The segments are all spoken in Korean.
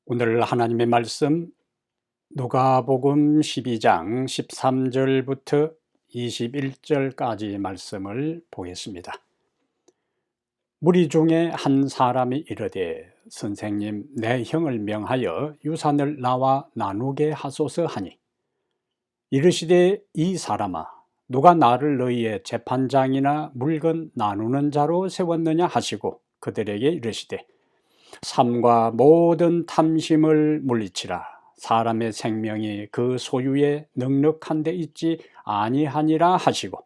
오늘 하나님의 말씀 누가복음 12장 13절부터 21절까지 말씀을 보겠습니다. 무리 중에 한 사람이 이르되 선생님, 내 형을 명하여 유산을 나와 나누게 하소서 하니, 이르시되 이 사람아, 누가 나를 너희의 재판장이나 물건 나누는 자로 세웠느냐 하시고 그들에게 이르시되 삶과 모든 탐심을 물리치라. 사람의 생명이 그 소유에 넉넉한 데 있지 아니하니라 하시고,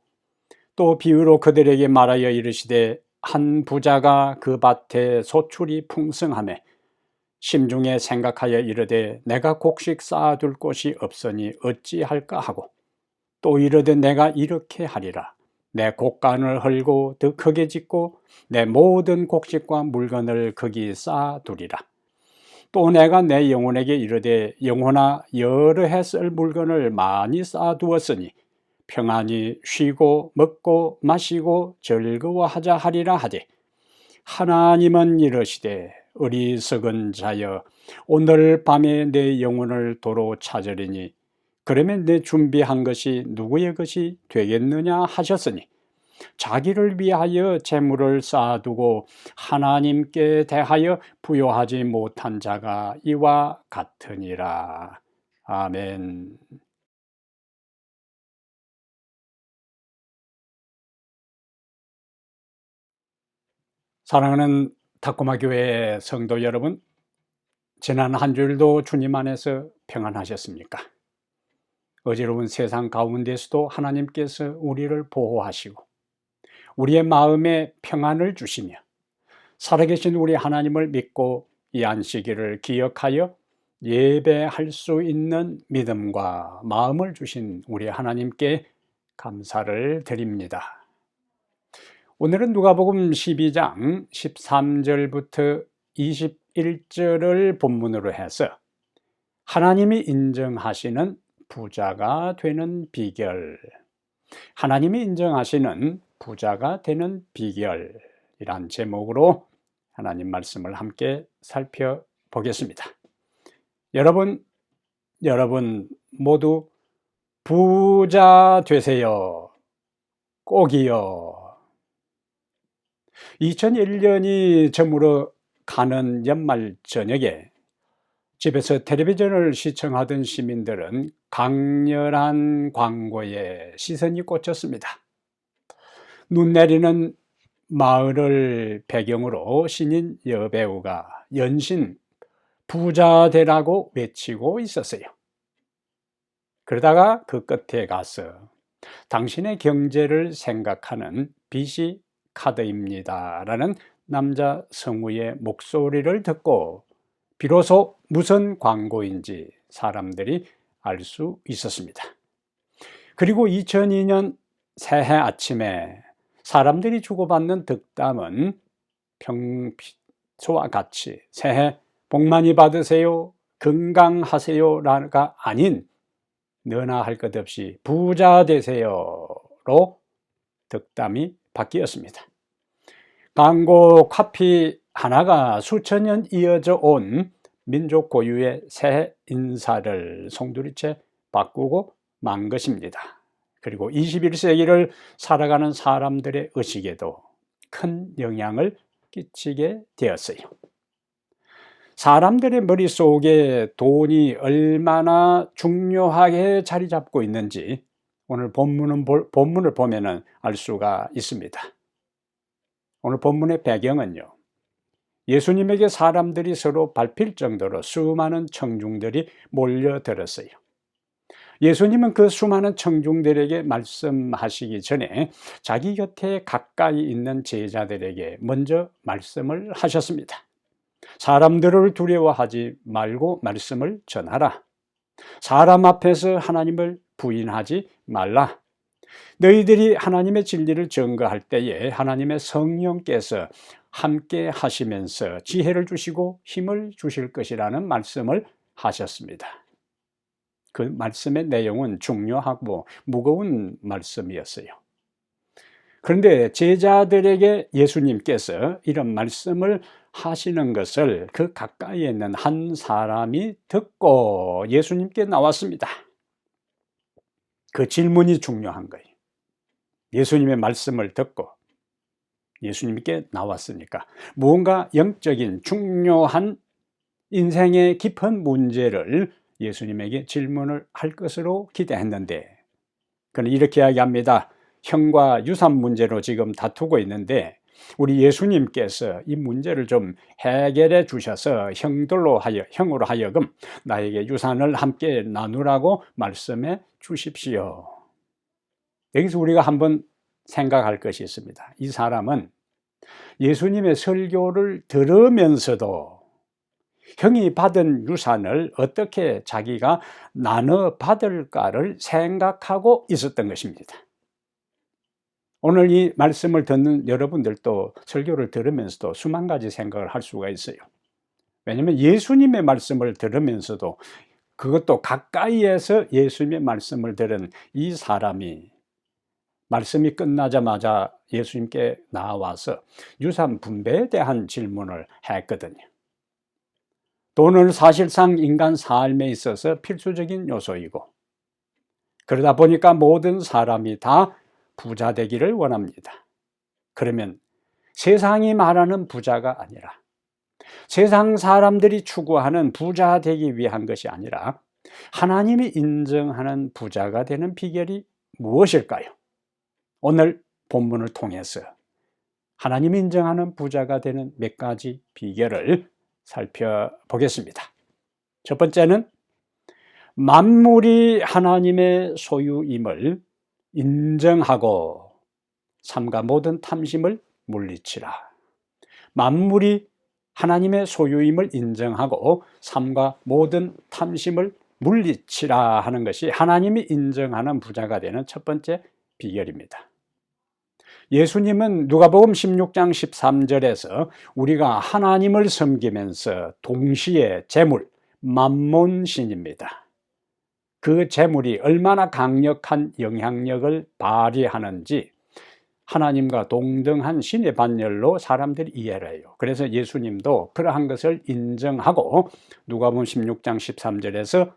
또 비유로 그들에게 말하여 이르시되 한 부자가 그 밭에 소출이 풍성하매 심중에 생각하여 이르되 내가 곡식 쌓아둘 곳이 없으니 어찌할까 하고, 또 이르되 내가 이렇게 하리라. 내 곡간을 헐고 더 크게 짓고 내 모든 곡식과 물건을 거기 쌓아두리라. 또 내가 내 영혼에게 이르되 영혼아, 여러 해 쓸 물건을 많이 쌓아두었으니 평안히 쉬고 먹고 마시고 즐거워하자 하리라 하되, 하나님은 이르시되 어리석은 자여, 오늘 밤에 내 영혼을 도로 찾으리니 그러면 내 준비한 것이 누구의 것이 되겠느냐 하셨으니, 자기를 위하여 재물을 쌓아두고 하나님께 대하여 부요하지 못한 자가 이와 같으니라. 아멘. 사랑하는 탁구마 교회 성도 여러분, 지난 한 주일도 주님 안에서 평안하셨습니까? 어지러운 세상 가운데서도 하나님께서 우리를 보호하시고 우리의 마음에 평안을 주시며 살아계신 우리 하나님을 믿고 이 안식일을 기억하여 예배할 수 있는 믿음과 마음을 주신 우리 하나님께 감사를 드립니다. 오늘은 누가복음 12장 13절부터 21절을 본문으로 해서 하나님이 인정하시는 부자가 되는 비결, 하나님이 인정하시는 부자가 되는 비결이란 제목으로 하나님 말씀을 함께 살펴보겠습니다. 여러분 모두 부자 되세요. 꼭이요. 2001년이 저물어 가는 연말 저녁에 집에서 텔레비전을 시청하던 시민들은 강렬한 광고에 시선이 꽂혔습니다. 눈 내리는 마을을 배경으로 신인 여배우가 연신 부자 되라고 외치고 있었어요. 그러다가 그 끝에 가서 당신의 경제를 생각하는 빚이 카드입니다 라는 남자 성우의 목소리를 듣고 비로소 무슨 광고인지 사람들이 알 수 있었습니다. 그리고 2002년 새해 아침에 사람들이 주고받는 덕담은 평소와 같이 새해 복 많이 받으세요, 건강하세요가 아닌 너나 할 것 없이 부자 되세요로 덕담이 바뀌었습니다. 광고 카피 하나가 수천 년 이어져 온 민족 고유의 새해 인사를 송두리째 바꾸고 만 것입니다. 그리고 21세기를 살아가는 사람들의 의식에도 큰 영향을 끼치게 되었어요. 사람들의 머릿속에 돈이 얼마나 중요하게 자리 잡고 있는지 오늘 본문을 보면 알 수가 있습니다. 오늘 본문의 배경은요, 예수님에게 사람들이 서로 밟힐 정도로 수많은 청중들이 몰려들었어요. 예수님은 그 수많은 청중들에게 말씀하시기 전에 자기 곁에 가까이 있는 제자들에게 먼저 말씀을 하셨습니다. 사람들을 두려워하지 말고 말씀을 전하라. 사람 앞에서 하나님을 부인하지 말라. 너희들이 하나님의 진리를 증거할 때에 하나님의 성령께서 함께 하시면서 지혜를 주시고 힘을 주실 것이라는 말씀을 하셨습니다. 그 말씀의 내용은 중요하고 무거운 말씀이었어요. 그런데 제자들에게 예수님께서 이런 말씀을 하시는 것을 그 가까이에 있는 한 사람이 듣고 예수님께 나왔습니다. 그 질문이 중요한 거예요. 예수님의 말씀을 듣고 예수님께 나왔으니까 무언가 영적인 중요한 인생의 깊은 문제를 예수님에게 질문을 할 것으로 기대했는데, 그는 이렇게 이야기합니다. 형과 유산 문제로 지금 다투고 있는데 우리 예수님께서 이 문제를 좀 해결해 주셔서 형으로 하여금 나에게 유산을 함께 나누라고 말씀해 주십시오. 여기서 우리가 한번 생각할 것이 있습니다. 이 사람은 예수님의 설교를 들으면서도 형이 받은 유산을 어떻게 자기가 나눠 받을까를 생각하고 있었던 것입니다. 오늘 이 말씀을 듣는 여러분들도 설교를 들으면서도 수만 가지 생각을 할 수가 있어요. 왜냐하면 예수님의 말씀을 들으면서도, 그것도 가까이에서 예수님의 말씀을 들은 이 사람이 말씀이 끝나자마자 예수님께 나와서 유산 분배에 대한 질문을 했거든요. 돈은 사실상 인간 삶에 있어서 필수적인 요소이고, 그러다 보니까 모든 사람이 다 부자 되기를 원합니다. 그러면 세상이 말하는 부자가 아니라, 세상 사람들이 추구하는 부자 되기 위한 것이 아니라 하나님이 인정하는 부자가 되는 비결이 무엇일까요? 오늘 본문을 통해서 하나님이 인정하는 부자가 되는 몇 가지 비결을 살펴보겠습니다. 첫 번째는 만물이 하나님의 소유임을 인정하고 삶과 모든 탐심을 물리치라. 만물이 하나님의 소유임을 인정하고 삶과 모든 탐심을 물리치라 하는 것이 하나님이 인정하는 부자가 되는 첫 번째 비결입니다. 예수님은 누가복음 16장 13절에서 우리가 하나님을 섬기면서 동시에 재물, 만몬신입니다. 그 재물이 얼마나 강력한 영향력을 발휘하는지 하나님과 동등한 신의 반열로 사람들이 이해를 해요. 그래서 예수님도 그러한 것을 인정하고 누가복음 16장 13절에서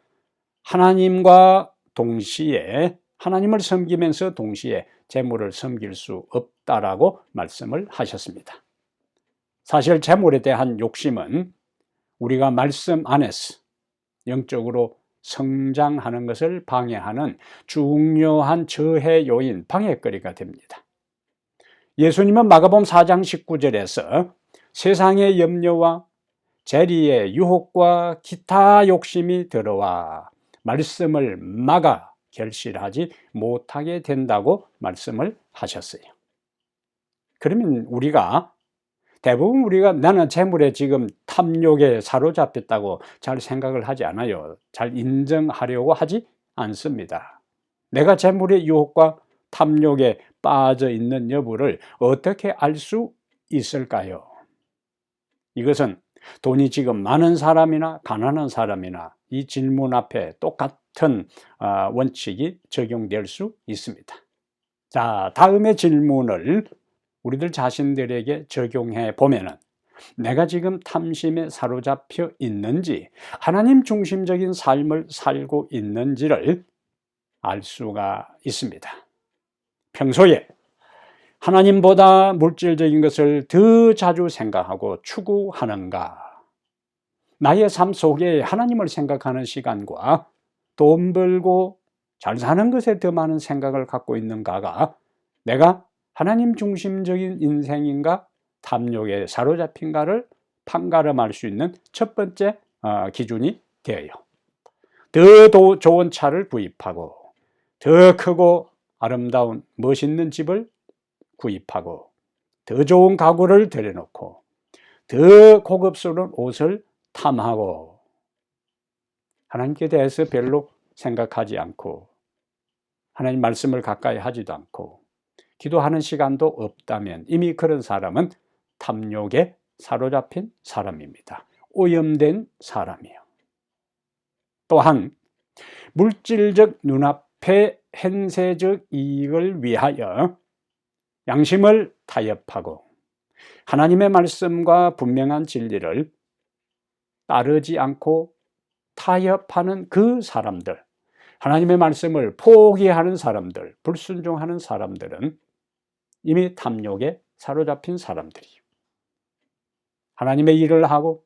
하나님과 동시에, 하나님을 섬기면서 동시에 재물을 섬길 수 없다라고 말씀을 하셨습니다. 사실 재물에 대한 욕심은 우리가 말씀 안에서 영적으로 성장하는 것을 방해하는 중요한 저해 요인, 방해거리가 됩니다. 예수님은 마가복음 4장 19절에서 세상의 염려와 재리의 유혹과 기타 욕심이 들어와 말씀을 막아 결실하지 못하게 된다고 말씀을 하셨어요. 그러면 대부분 우리가 나는 재물에 지금 탐욕에 사로잡혔다고 잘 생각을 하지 않아요. 잘 인정하려고 하지 않습니다. 내가 재물의 유혹과 탐욕에 빠져 있는 여부를 어떻게 알 수 있을까요? 이것은 돈이 지금 많은 사람이나 가난한 사람이나 이 질문 앞에 똑같은 원칙이 적용될 수 있습니다. 자, 다음의 질문을 우리들 자신들에게 적용해 보면은 내가 지금 탐심에 사로잡혀 있는지, 하나님 중심적인 삶을 살고 있는지를 알 수가 있습니다. 평소에 하나님보다 물질적인 것을 더 자주 생각하고 추구하는가? 나의 삶 속에 하나님을 생각하는 시간과 돈 벌고 잘 사는 것에 더 많은 생각을 갖고 있는가가 내가 하나님 중심적인 인생인가 탐욕에 사로잡힌가를 판가름할 수 있는 첫 번째 기준이 되어요. 더 좋은 차를 구입하고 더 크고 아름다운 멋있는 집을 구입하고 더 좋은 가구를 들여놓고 더 고급스러운 옷을 탐하고 하나님께 대해서 별로 생각하지 않고 하나님 말씀을 가까이 하지도 않고 기도하는 시간도 없다면 이미 그런 사람은 탐욕에 사로잡힌 사람입니다. 오염된 사람이에요. 또한 물질적 눈앞의 현세적 이익을 위하여 양심을 타협하고 하나님의 말씀과 분명한 진리를 따르지 않고 타협하는 그 사람들, 하나님의 말씀을 포기하는 사람들, 불순종하는 사람들은 이미 탐욕에 사로잡힌 사람들이에요. 하나님의 일을 하고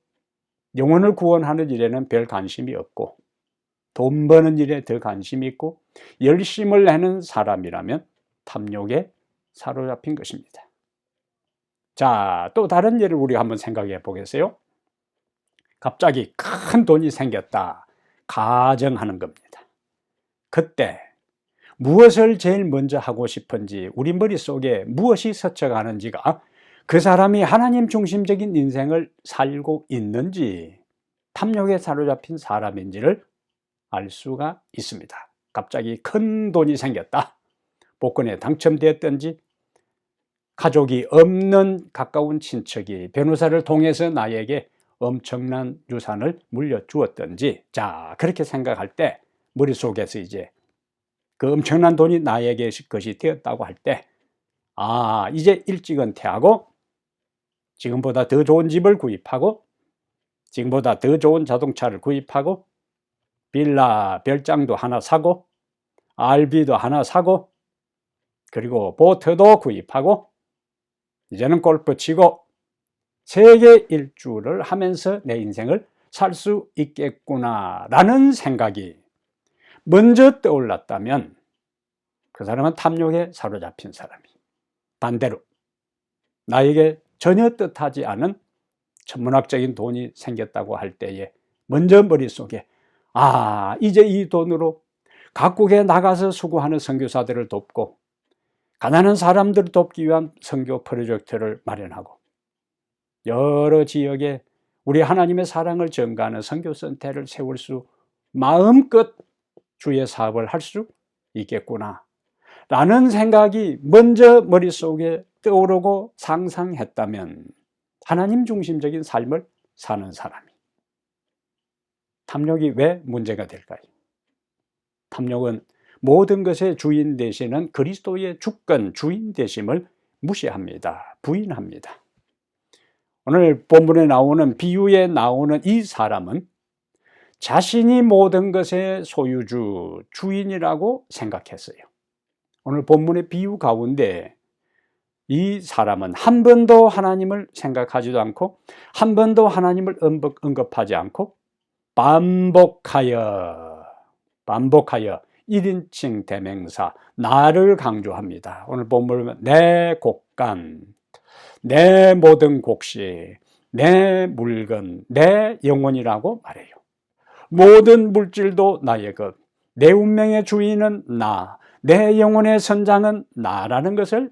영혼을 구원하는 일에는 별 관심이 없고 돈 버는 일에 더 관심이 있고 열심을 내는 사람이라면 탐욕에 사로잡힌 것입니다. 자, 또 다른 예를 우리 한번 생각해 보겠어요. 갑자기 큰 돈이 생겼다 가정하는 겁니다. 그때 무엇을 제일 먼저 하고 싶은지, 우리 머릿속에 무엇이 스쳐가는지가 그 사람이 하나님 중심적인 인생을 살고 있는지, 탐욕에 사로잡힌 사람인지를 알 수가 있습니다. 갑자기 큰 돈이 생겼다, 복권에 당첨되었든지, 가족이 없는 가까운 친척이 변호사를 통해서 나에게 엄청난 유산을 물려주었든지, 자, 그렇게 생각할 때 머릿속에서 이제 그 엄청난 돈이 나에게 것이 되었다고 할 때, 아, 이제 일찍 은퇴하고 지금보다 더 좋은 집을 구입하고 지금보다 더 좋은 자동차를 구입하고 빌라 별장도 하나 사고 RV도 하나 사고 그리고 보트도 구입하고 이제는 골프 치고 세계 일주를 하면서 내 인생을 살 수 있겠구나 라는 생각이 먼저 떠올랐다면 그 사람은 탐욕에 사로잡힌 사람이, 반대로 나에게 전혀 뜻하지 않은 천문학적인 돈이 생겼다고 할 때에 먼저 머릿속에, 아, 이제 이 돈으로 각국에 나가서 수고하는 선교사들을 돕고 가난한 사람들을 돕기 위한 선교 프로젝트를 마련하고 여러 지역에 우리 하나님의 사랑을 전가하는 선교센터를 세울 수, 마음껏 주의 사업을 할 수 있겠구나 라는 생각이 먼저 머릿속에 떠오르고 상상했다면 하나님 중심적인 삶을 사는 사람이, 탐욕이 왜 문제가 될까요? 탐욕은 모든 것의 주인 되시는 그리스도의 주권, 주인 되심을 무시합니다. 부인합니다. 오늘 본문에 나오는, 비유에 나오는 이 사람은 자신이 모든 것의 소유주, 주인이라고 생각했어요. 오늘 본문의 비유 가운데 이 사람은 한 번도 하나님을 생각하지도 않고 한 번도 하나님을 언급하지 않고 반복하여 1인칭 대명사 나를 강조합니다. 오늘 본문은 내 곡간, 내 모든 곡식, 내 물건, 내 영혼이라고 말해요. 모든 물질도 나의 것, 내 운명의 주인은 나, 내 영혼의 선장은 나라는 것을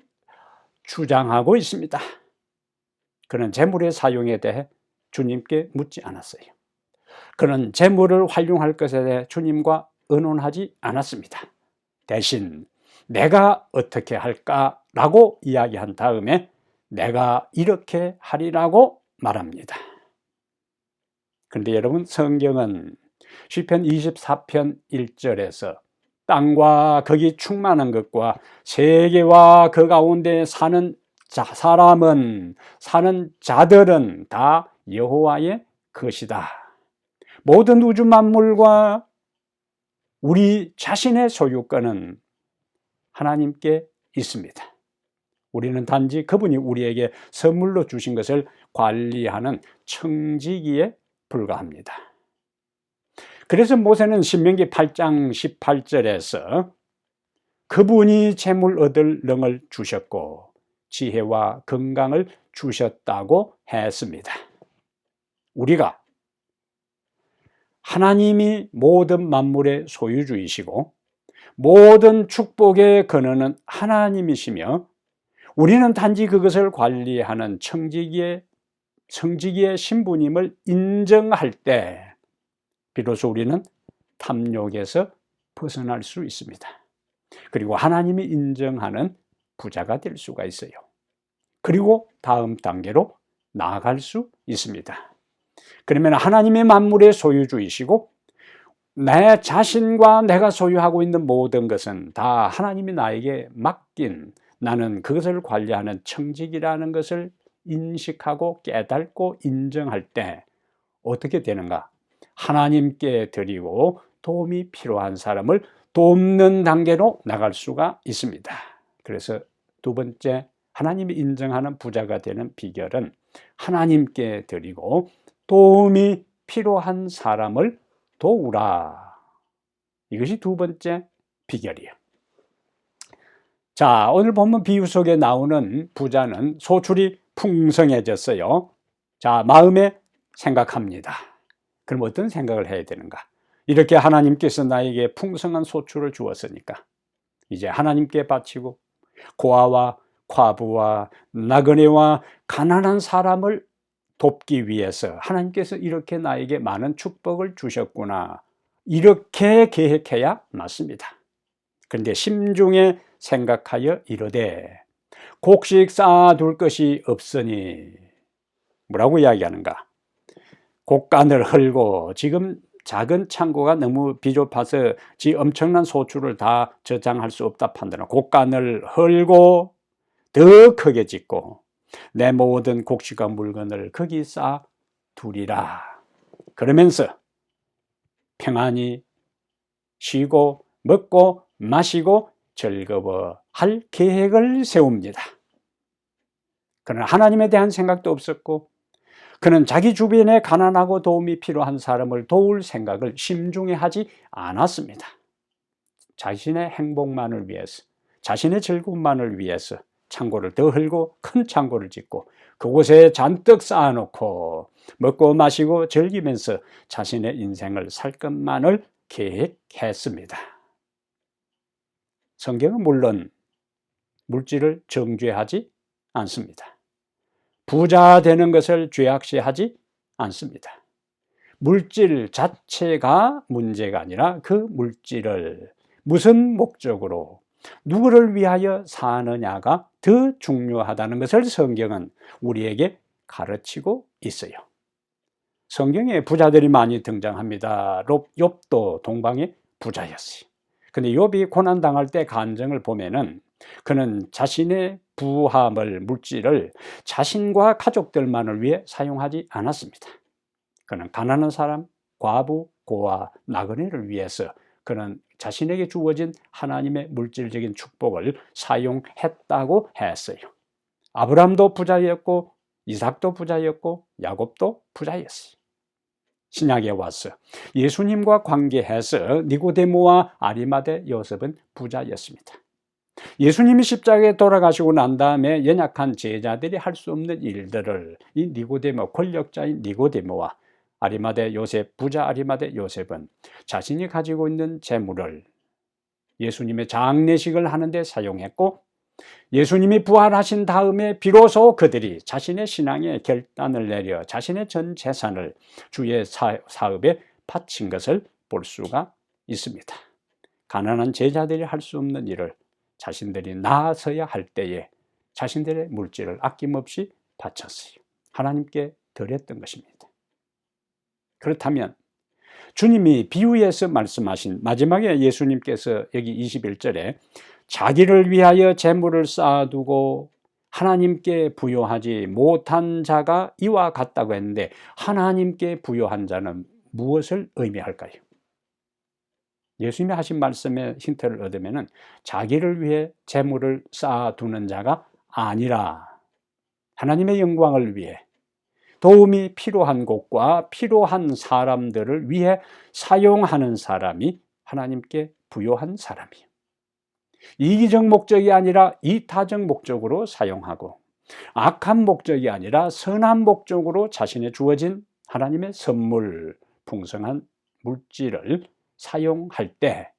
주장하고 있습니다. 그는 재물의 사용에 대해 주님께 묻지 않았어요. 그는 재물을 활용할 것에 대해 주님과 의논하지 않았습니다. 대신 내가 어떻게 할까라고 이야기한 다음에 내가 이렇게 하리라고 말합니다. 그런데 여러분, 성경은 시편 24편 1절에서 땅과 거기 충만한 것과 세계와 그 가운데 사는 사람은, 사는 자들은 다 여호와의 것이다, 모든 우주 만물과 우리 자신의 소유권은 하나님께 있습니다. 우리는 단지 그분이 우리에게 선물로 주신 것을 관리하는 청지기에 불과합니다. 그래서 모세는 신명기 8장 18절에서 그분이 재물 얻을 능을 주셨고 지혜와 건강을 주셨다고 했습니다. 우리가 하나님이 모든 만물의 소유주이시고 모든 축복의 근원은 하나님이시며 우리는 단지 그것을 관리하는 청지기의 신분임을 인정할 때 비로소 우리는 탐욕에서 벗어날 수 있습니다. 그리고 하나님이 인정하는 부자가 될 수가 있어요. 그리고 다음 단계로 나아갈 수 있습니다. 그러면 하나님의 만물의 소유주이시고 내 자신과 내가 소유하고 있는 모든 것은 다 하나님이 나에게 맡긴, 나는 그것을 관리하는 청직이라는 것을 인식하고 깨닫고 인정할 때 어떻게 되는가? 하나님께 드리고 도움이 필요한 사람을 돕는 단계로 나갈 수가 있습니다. 그래서 두 번째, 하나님이 인정하는 부자가 되는 비결은 하나님께 드리고 도움이 필요한 사람을 도우라. 이것이 두 번째 비결이에요. 자, 오늘 본문 비유 속에 나오는 부자는 소출이 풍성해졌어요. 자, 마음에 생각합니다. 그럼 어떤 생각을 해야 되는가? 이렇게 하나님께서 나에게 풍성한 소출을 주었으니까 이제 하나님께 바치고 고아와 과부와 나그네와 가난한 사람을 돕기 위해서 하나님께서 이렇게 나에게 많은 축복을 주셨구나, 이렇게 계획해야 맞습니다. 그런데 심중에 생각하여 이르되 곡식 쌓아둘 것이 없으니, 뭐라고 이야기하는가? 곡간을 헐고, 지금 작은 창고가 너무 비좁아서 지 엄청난 소출을 다 저장할 수 없다 판단하고 곡간을 헐고 더 크게 짓고 내 모든 곡식과 물건을 거기 쌓아두리라. 그러면서 평안히 쉬고 먹고 마시고 즐거워할 계획을 세웁니다. 그러나 하나님에 대한 생각도 없었고, 그는 자기 주변에 가난하고 도움이 필요한 사람을 도울 생각을 심중에 하지 않았습니다. 자신의 행복만을 위해서, 자신의 즐거움만을 위해서 창고를 더 헐고 큰 창고를 짓고 그곳에 잔뜩 쌓아놓고 먹고 마시고 즐기면서 자신의 인생을 살 것만을 계획했습니다. 성경은 물론 물질을 정죄하지 않습니다. 부자 되는 것을 죄악시하지 않습니다. 물질 자체가 문제가 아니라 그 물질을 무슨 목적으로 누구를 위하여 사느냐가 더 중요하다는 것을 성경은 우리에게 가르치고 있어요. 성경에 부자들이 많이 등장합니다. 욥도 동방의 부자였어요. 근데 욥이 고난 당할 때 간증을 보면은 그는 자신의 부함을, 물질을 자신과 가족들만을 위해 사용하지 않았습니다. 그는 가난한 사람, 과부, 고아, 나그네를 위해서 그는 자신에게 주어진 하나님의 물질적인 축복을 사용했다고 했어요. 아브라함도 부자였고 이삭도 부자였고 야곱도 부자였어요. 신약에 와서 예수님과 관계해서 니고데모와 아리마대 요셉은 부자였습니다. 예수님이 십자가에 돌아가시고 난 다음에 연약한 제자들이 할 수 없는 일들을 이 니고데모, 권력자인 니고데모와 아리마대 요셉, 부자 아리마대 요셉은 자신이 가지고 있는 재물을 예수님의 장례식을 하는데 사용했고, 예수님이 부활하신 다음에 비로소 그들이 자신의 신앙에 결단을 내려 자신의 전 재산을 주의 사업에 바친 것을 볼 수가 있습니다. 가난한 제자들이 할 수 없는 일을 자신들이 나서야 할 때에 자신들의 물질을 아낌없이 바쳤어요. 하나님께 드렸던 것입니다. 그렇다면 주님이 비유에서 말씀하신 마지막에 예수님께서 여기 21절에 자기를 위하여 재물을 쌓아두고 하나님께 부요하지 못한 자가 이와 같다고 했는데, 하나님께 부요한 자는 무엇을 의미할까요? 예수님이 하신 말씀에 힌트를 얻으면 자기를 위해 재물을 쌓아두는 자가 아니라 하나님의 영광을 위해 도움이 필요한 곳과 필요한 사람들을 위해 사용하는 사람이 하나님께 부요한 사람이에요. 이기적 목적이 아니라 이타적 목적으로 사용하고, 악한 목적이 아니라 선한 목적으로 자신의 주어진 하나님의 선물, 풍성한 물질을 사용할 때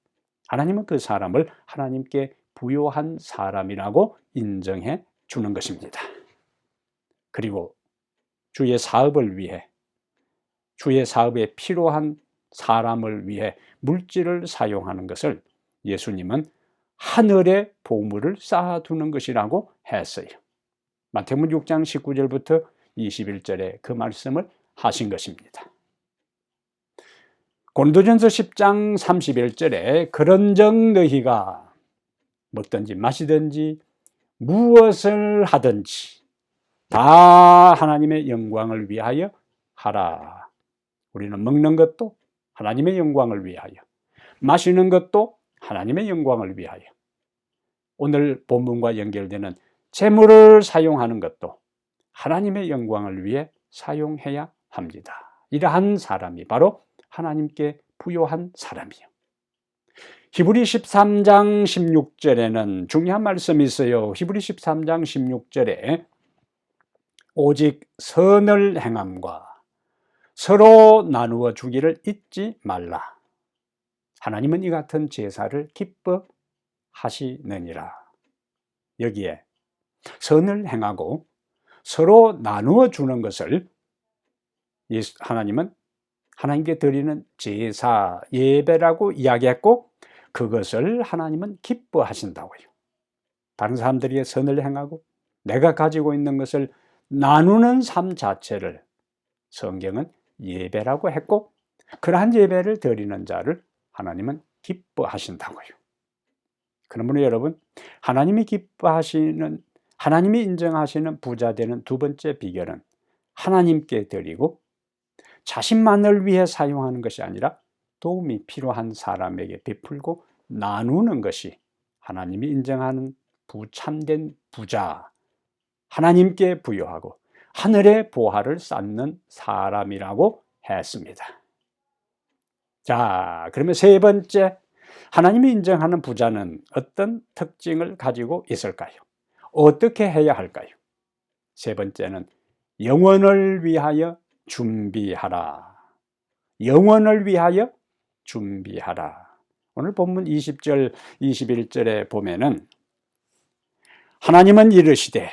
하나님은 그 사람을 하나님께 부요한 사람이라고 인정해 주는 것입니다. 그리고 주의 사업을 위해, 주의 사업에 필요한 사람을 위해 물질을 사용하는 것을 예수님은 하늘의 보물을 쌓아두는 것이라고 했어요. 마태복음 6장 19절부터 21절에 그 말씀을 하신 것입니다. 고린도전서 10장 31절에 그런즉 너희가 먹든지 마시든지 무엇을 하든지 다 하나님의 영광을 위하여 하라. 우리는 먹는 것도 하나님의 영광을 위하여, 마시는 것도 하나님의 영광을 위하여, 오늘 본문과 연결되는 재물을 사용하는 것도 하나님의 영광을 위해 사용해야 합니다. 이러한 사람이 바로 하나님께 부요한 사람이요. 히브리 13장 16절에는 중요한 말씀이 있어요. 히브리 13장 16절에 오직 선을 행함과 서로 나누어 주기를 잊지 말라. 하나님은 이 같은 제사를 기뻐하시느니라. 여기에 선을 행하고 서로 나누어 주는 것을 하나님은 하나님께 드리는 제사, 예배라고 이야기했고, 그것을 하나님은 기뻐하신다고요. 다른 사람들에게 선을 행하고 내가 가지고 있는 것을 나누는 삶 자체를 성경은 예배라고 했고, 그러한 예배를 드리는 자를 하나님은 기뻐하신다고요. 그러므로 여러분, 하나님이 기뻐하시는, 하나님이 인정하시는 부자 되는 두 번째 비결은 하나님께 드리고 자신만을 위해 사용하는 것이 아니라 도움이 필요한 사람에게 베풀고 나누는 것이 하나님이 인정하는 참된 부자, 하나님께 부여하고 하늘의 보화를 쌓는 사람이라고 했습니다. 자, 그러면 세 번째, 하나님이 인정하는 부자는 어떤 특징을 가지고 있을까요? 어떻게 해야 할까요? 세 번째는 영원을 위하여 준비하라. 영원을 위하여 준비하라. 오늘 본문 20절, 21절에 보면은 하나님은 이르시되,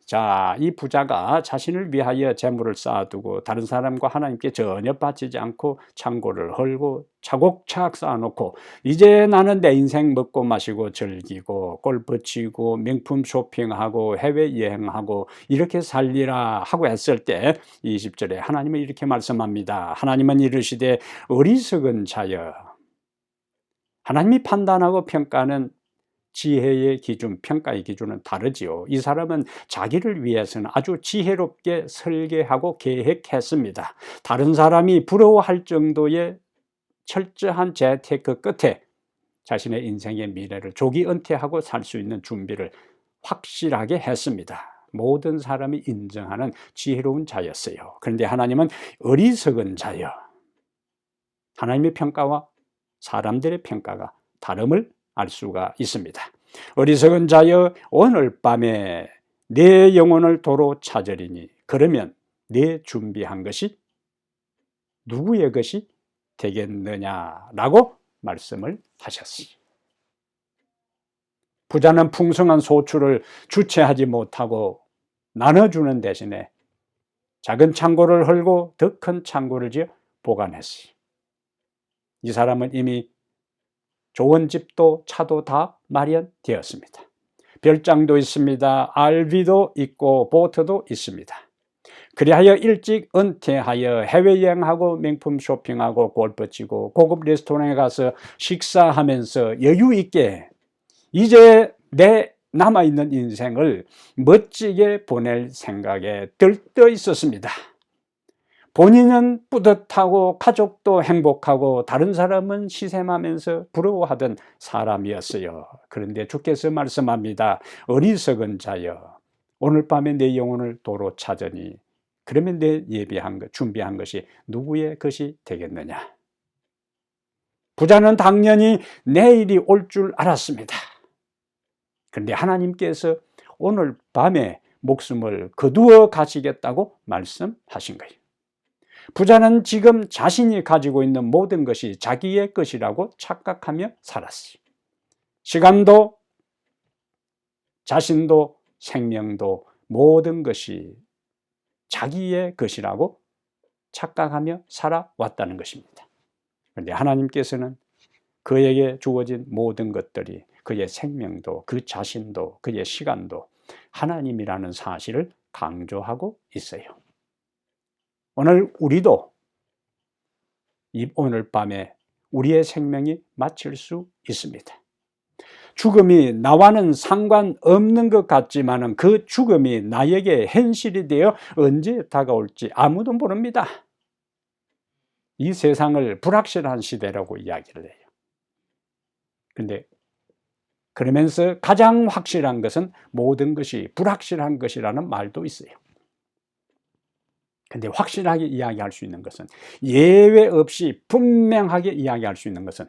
자, 이 부자가 자신을 위하여 재물을 쌓아두고 다른 사람과 하나님께 전혀 바치지 않고 창고를 헐고 차곡차곡 쌓아놓고 이제 나는 내 인생 먹고 마시고 즐기고 골프 치고 명품 쇼핑하고 해외여행하고 이렇게 살리라 하고 했을 때 20절에 하나님은 이렇게 말씀합니다. 하나님은 이르시되 어리석은 자여. 하나님이 판단하고 평가하는 지혜의 기준, 평가의 기준은 다르지요. 이 사람은 자기를 위해서는 아주 지혜롭게 설계하고 계획했습니다. 다른 사람이 부러워할 정도의 철저한 재테크 끝에 자신의 인생의 미래를 조기 은퇴하고 살 수 있는 준비를 확실하게 했습니다. 모든 사람이 인정하는 지혜로운 자였어요. 그런데 하나님은 어리석은 자여. 하나님의 평가와 사람들의 평가가 다름을 알 수가 있습니다. 어리석은 자여, 오늘 밤에 내 영혼을 도로 찾으리니 그러면 내 준비한 것이 누구의 것이 되겠느냐라고 말씀을 하셨어요. 부자는 풍성한 소출을 주체하지 못하고 나눠주는 대신에 작은 창고를 헐고 더 큰 창고를 지어 보관했어요. 이 사람은 이미 좋은 집도 차도 다 마련되었습니다. 별장도 있습니다. RV도 있고 보트도 있습니다. 그리하여 일찍 은퇴하여 해외여행하고 명품 쇼핑하고 골프 치고 고급 레스토랑에 가서 식사하면서 여유 있게 이제 내 남아있는 인생을 멋지게 보낼 생각에 들떠 있었습니다. 본인은 뿌듯하고 가족도 행복하고 다른 사람은 시샘하면서 부러워하던 사람이었어요. 그런데 주께서 말씀합니다. 어리석은 자여, 오늘 밤에 내 영혼을 도로 찾으니 그러면 내 예비한 것, 준비한 것이 누구의 것이 되겠느냐. 부자는 당연히 내일이 올 줄 알았습니다. 그런데 하나님께서 오늘 밤에 목숨을 거두어 가시겠다고 말씀하신 거예요. 부자는 지금 자신이 가지고 있는 모든 것이 자기의 것이라고 착각하며 살았어요. 시간도, 자신도, 생명도 모든 것이 자기의 것이라고 착각하며 살아왔다는 것입니다. 그런데 하나님께서는 그에게 주어진 모든 것들이, 그의 생명도, 그 자신도, 그의 시간도 하나님이라는 사실을 강조하고 있어요. 오늘 우리도 오늘 밤에 우리의 생명이 마칠 수 있습니다. 죽음이 나와는 상관없는 것 같지만은 그 죽음이 나에게 현실이 되어 언제 다가올지 아무도 모릅니다. 이 세상을 불확실한 시대라고 이야기를 해요. 근데 그러면서 가장 확실한 것은 모든 것이 불확실한 것이라는 말도 있어요. 근데 확실하게 이야기할 수 있는 것은, 예외 없이 분명하게 이야기할 수 있는 것은,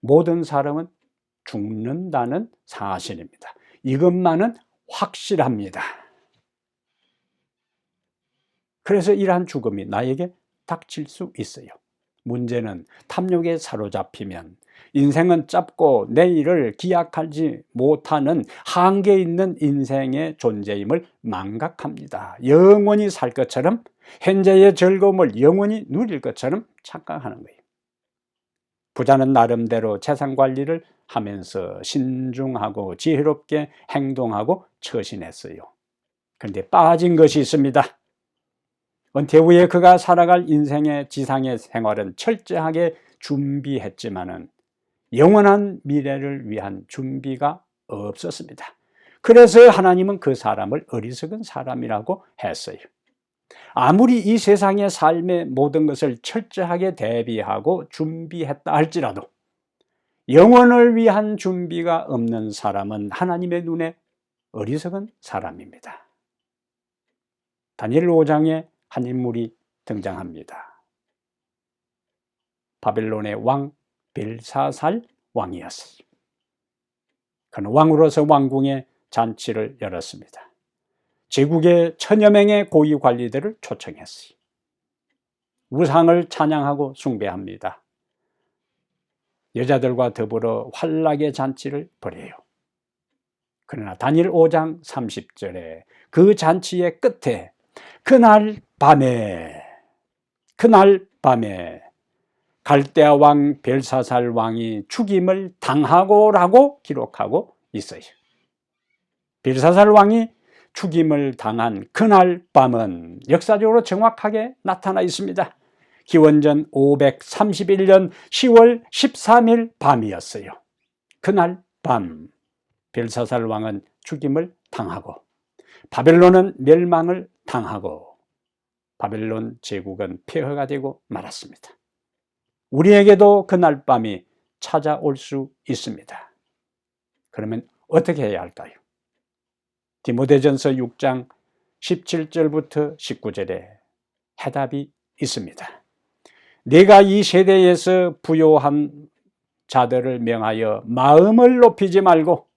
모든 사람은 죽는다는 사실입니다. 이것만은 확실합니다. 그래서 이러한 죽음이 나에게 닥칠 수 있어요. 문제는 탐욕에 사로잡히면 인생은 짧고 내일을 기약하지 못하는 한계 있는 인생의 존재임을 망각합니다. 영원히 살 것처럼, 현재의 즐거움을 영원히 누릴 것처럼 착각하는 거예요. 부자는 나름대로 재산 관리를 하면서 신중하고 지혜롭게 행동하고 처신했어요. 그런데 빠진 것이 있습니다. 은퇴 후에 그가 살아갈 인생의 지상의 생활은 철저하게 준비했지만은 영원한 미래를 위한 준비가 없었습니다. 그래서 하나님은 그 사람을 어리석은 사람이라고 했어요. 아무리 이 세상의 삶의 모든 것을 철저하게 대비하고 준비했다 할지라도 영원을 위한 준비가 없는 사람은 하나님의 눈에 어리석은 사람입니다. 다니엘 5장에 한 인물이 등장합니다. 바벨론의 왕 벨사살 왕이었어요. 그는 왕으로서 왕궁의 잔치를 열었습니다. 제국의 1000여 명의 고위 관리들을 초청했어요. 우상을 찬양하고 숭배합니다. 여자들과 더불어 환락의 잔치를 벌여요. 그러나 다니엘 5장 30절에 그 잔치의 끝에 그날 밤에 갈대아 왕 벨사살 왕이 죽임을 당하고라고 기록하고 있어요. 벨사살 왕이 죽임을 당한 그날 밤은 역사적으로 정확하게 나타나 있습니다. 기원전 531년 10월 13일 밤이었어요. 그날 밤 벨사살 왕은 죽임을 당하고 바벨론은 멸망을 당하고 바벨론 제국은 폐허가 되고 말았습니다. 우리에게도 그날 밤이 찾아올 수 있습니다. 그러면 어떻게 해야 할까요? 디모데전서 6장 17절부터 19절에 해답이 있습니다. 내가 이 세대에서 부요한 자들을 명하여 마음을 높이지 말고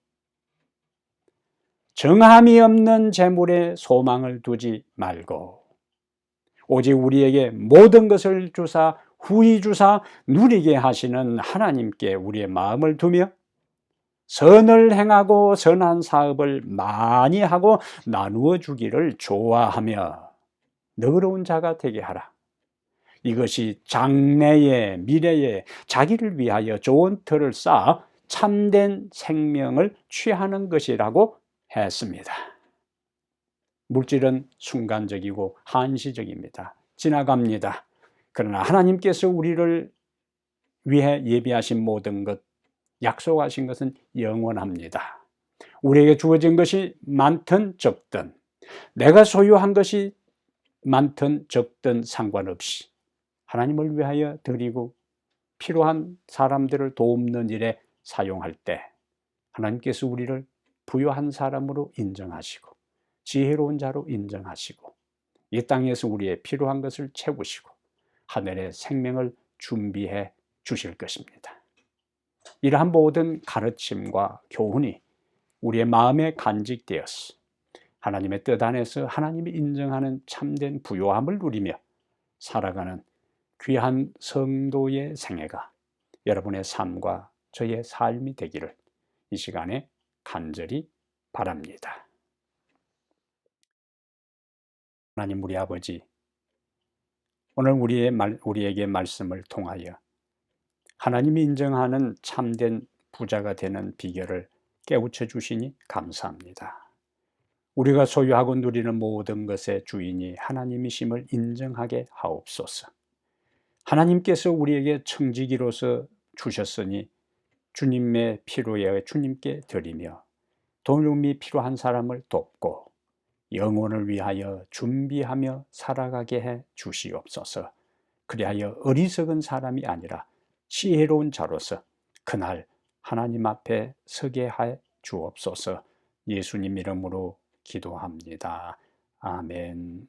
정함이 없는 재물에 소망을 두지 말고 오직 우리에게 모든 것을 주사 후히 주사 누리게 하시는 하나님께 우리의 마음을 두며 선을 행하고 선한 사업을 많이 하고 나누어 주기를 좋아하며 너그러운 자가 되게 하라. 이것이 장래의 미래에 자기를 위하여 좋은 터를 쌓아 참된 생명을 취하는 것이라고 했습니다. 물질은 순간적이고 한시적입니다. 지나갑니다. 그러나 하나님께서 우리를 위해 예비하신 모든 것, 약속하신 것은 영원합니다. 우리에게 주어진 것이 많든 적든, 내가 소유한 것이 많든 적든 상관없이 하나님을 위하여 드리고 필요한 사람들을 돕는 일에 사용할 때 하나님께서 우리를 부유한 사람으로 인정하시고 지혜로운 자로 인정하시고 이 땅에서 우리의 필요한 것을 채우시고 하늘의 생명을 준비해 주실 것입니다. 이러한 모든 가르침과 교훈이 우리의 마음에 간직되어서 하나님의 뜻 안에서 하나님이 인정하는 참된 부요함을 누리며 살아가는 귀한 성도의 생애가 여러분의 삶과 저의 삶이 되기를 이 시간에 간절히 바랍니다. 하나님 우리 아버지, 오늘 우리에게 말씀을 통하여 하나님이 인정하는 참된 부자가 되는 비결을 깨우쳐 주시니 감사합니다. 우리가 소유하고 누리는 모든 것의 주인이 하나님이심을 인정하게 하옵소서. 하나님께서 우리에게 청지기로서 주셨으니 주님의 피로에 주님께 드리며 도움이 필요한 사람을 돕고 영혼을 위하여 준비하며 살아가게 해 주시옵소서. 그리하여 어리석은 사람이 아니라 지혜로운 자로서 그날 하나님 앞에 서게 해 주옵소서. 예수님 이름으로 기도합니다. 아멘.